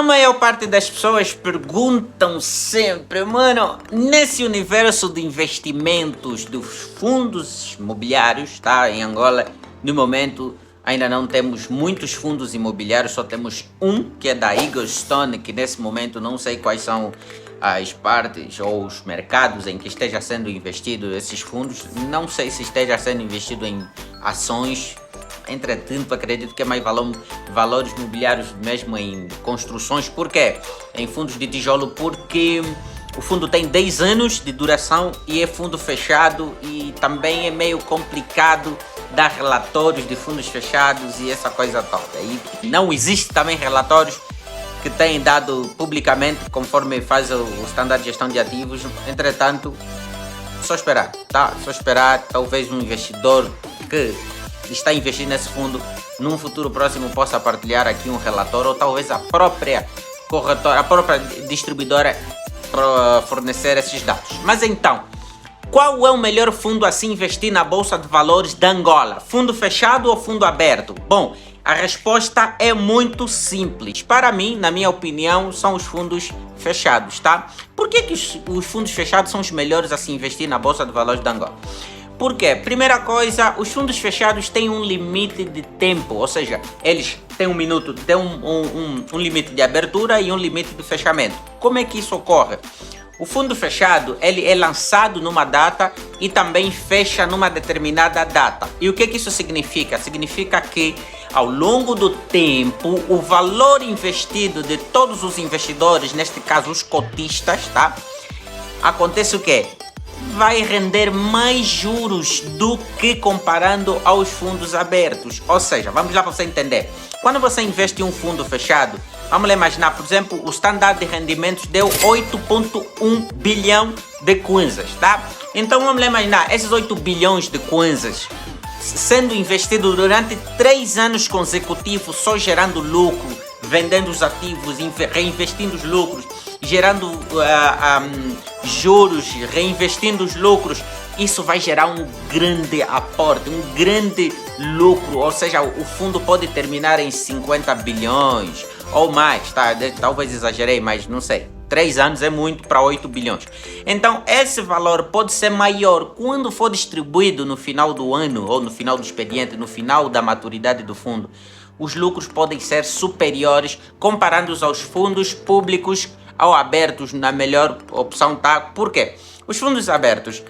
A maior parte das pessoas perguntam sempre, mano, nesse universo de investimentos dos fundos imobiliários, tá? Em Angola, no momento, ainda não temos muitos fundos imobiliários, só temos um, que é da Eaglestone, que nesse momento não sei quais são as partes ou os mercados em que esteja sendo investido esses fundos. Não sei se esteja sendo investido em ações. Entretanto, acredito que é mais valores imobiliários mesmo em construções. Por quê? Em fundos de tijolo, porque o fundo tem 10 anos de duração e é fundo fechado, e também é meio complicado dar relatórios de fundos fechados e essa coisa toda. E não existe também relatórios que têm dado publicamente conforme faz o Standard de Gestão de Ativos. Entretanto, só esperar, tá? Só esperar. Talvez um investidor que está investindo nesse fundo num futuro próximo possa partilhar aqui um relatório, ou talvez a própria corretora, a própria distribuidora fornecer esses dados. Mas então, qual é o melhor fundo a se investir na Bolsa de Valores de Angola? Fundo fechado ou fundo aberto? Bom, a resposta é muito simples. Para mim, na minha opinião, são os fundos fechados, tá? Por que os fundos fechados são os melhores a se investir na Bolsa de Valores de Angola? Por quê? Primeira coisa, os fundos fechados têm um limite de tempo, ou seja, eles têm um minuto, têm um limite de abertura e um limite de fechamento. Como é que isso ocorre? O fundo fechado, ele é lançado numa data e também fecha numa determinada data. E o que isso significa? Significa que ao longo do tempo, o valor investido de todos os investidores, neste caso os cotistas, tá? Acontece o quê? Vai render mais juros do que comparando aos fundos abertos. Ou seja, vamos lá para você entender. Quando você investe em um fundo fechado, vamos lá imaginar, por exemplo, o standard de rendimentos deu 8,1 bilhão de kwanzas, tá? Então vamos lá imaginar, esses 8 bilhões de kwanzas sendo investido durante 3 anos consecutivos, só gerando lucro, vendendo os ativos, reinvestindo os lucros, gerando juros, reinvestindo os lucros. Isso vai gerar um grande aporte, um grande lucro, ou seja, o fundo pode terminar em 50 bilhões ou mais, tá? Talvez exagerei, mas não sei. 3 anos é muito para 8 bilhões. Então, esse valor pode ser maior quando for distribuído no final do ano ou no final do expediente, no final da maturidade do fundo. Os lucros podem ser superiores comparando-os aos fundos públicos ou abertos, na melhor opção, tá? Por quê? Os fundos abertos,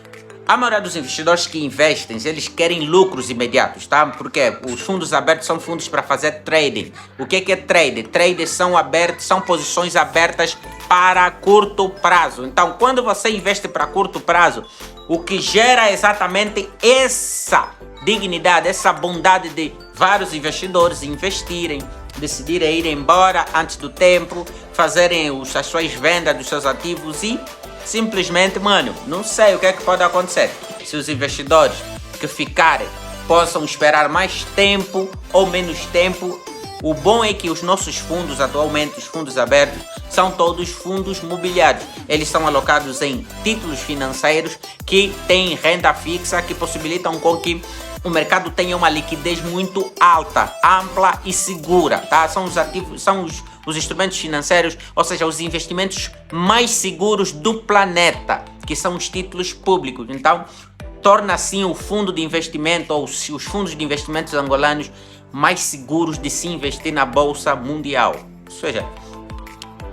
a maioria dos investidores que investem, eles querem lucros imediatos, tá? Porque os fundos abertos são fundos para fazer trading. O que é trading? Traders são posições abertas para curto prazo. Então, quando você investe para curto prazo, o que gera exatamente essa dignidade, essa bondade de vários investidores investirem, decidirem ir embora antes do tempo, fazerem as suas vendas dos seus ativos e simplesmente, mano, não sei o que é que pode acontecer. Se os investidores que ficarem possam esperar mais tempo ou menos tempo, o bom é que os nossos fundos, atualmente os fundos abertos, são todos fundos mobiliários. Eles são alocados em títulos financeiros que têm renda fixa, que possibilitam com que o mercado tenha uma liquidez muito alta, ampla e segura, tá? São os ativos, são os instrumentos financeiros, ou seja, os investimentos mais seguros do planeta, que são os títulos públicos. Então, torna assim o fundo de investimento ou os fundos de investimentos angolanos mais seguros de se investir na Bolsa Mundial, ou seja,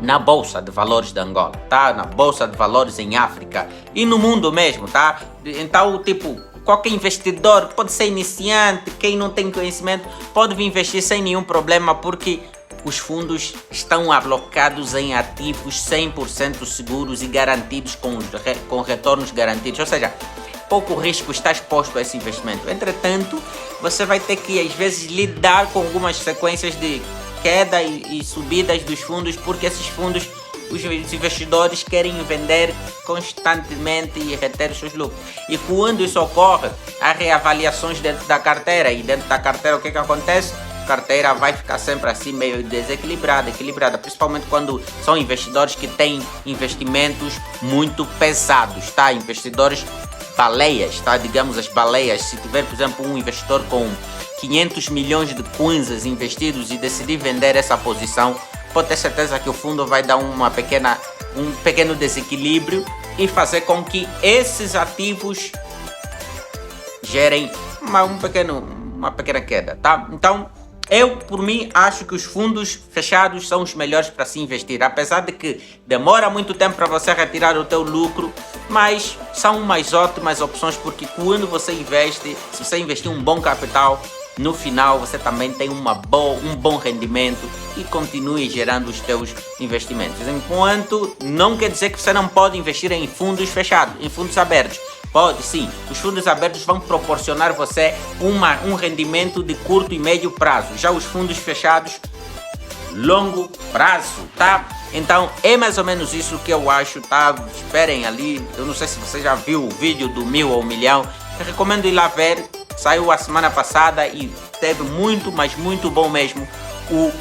na Bolsa de Valores de Angola, tá? Na Bolsa de Valores em África e no mundo mesmo, tá? Então, tipo, qualquer investidor, pode ser iniciante, quem não tem conhecimento, pode vir investir sem nenhum problema, porque os fundos estão alocados em ativos 100% seguros e garantidos com retornos garantidos, ou seja, pouco risco está exposto a esse investimento. Entretanto, você vai ter que às vezes lidar com algumas sequências de queda e subidas dos fundos, porque esses fundos, os investidores querem vender constantemente e reter os seus lucros. E quando isso ocorre, há reavaliações dentro da carteira, e dentro da carteira o que acontece? A carteira vai ficar sempre assim meio desequilibrada, principalmente quando são investidores que têm investimentos muito pesados, tá? Investidores baleias, tá? Digamos as baleias. Se tiver, por exemplo, um investidor com 500 milhões de kwanzas investidos e decidir vender essa posição, pode ter certeza que o fundo vai dar um pequeno desequilíbrio e fazer com que esses ativos gerem uma pequena queda, tá? Então, eu, por mim, acho que os fundos fechados são os melhores para se investir, apesar de que demora muito tempo para você retirar o teu lucro, mas são umas ótimas opções, porque quando você investe, se você investir um bom capital, no final você também tem um bom rendimento e continue gerando os teus investimentos. Enquanto não quer dizer que você não pode investir em fundos fechados, em fundos abertos. Pode sim, os fundos abertos vão proporcionar você um rendimento de curto e médio prazo. Já os fundos fechados, longo prazo, tá? Então é mais ou menos isso que eu acho, tá? Esperem ali, eu não sei se você já viu o vídeo do 1000 ao milhão, eu recomendo ir lá ver, saiu a semana passada e teve muito, mas muito bom mesmo o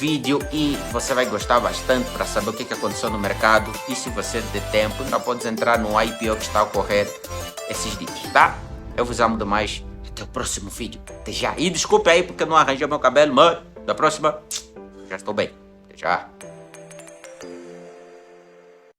vídeo e você vai gostar bastante para saber o que aconteceu no mercado e se você der tempo, ainda podes entrar no IPO que está a ocorrer esses dias, tá? Eu vos amo demais, até o próximo vídeo, até já. E desculpe aí porque eu não arranjei meu cabelo, mas da próxima já estou bem, até já.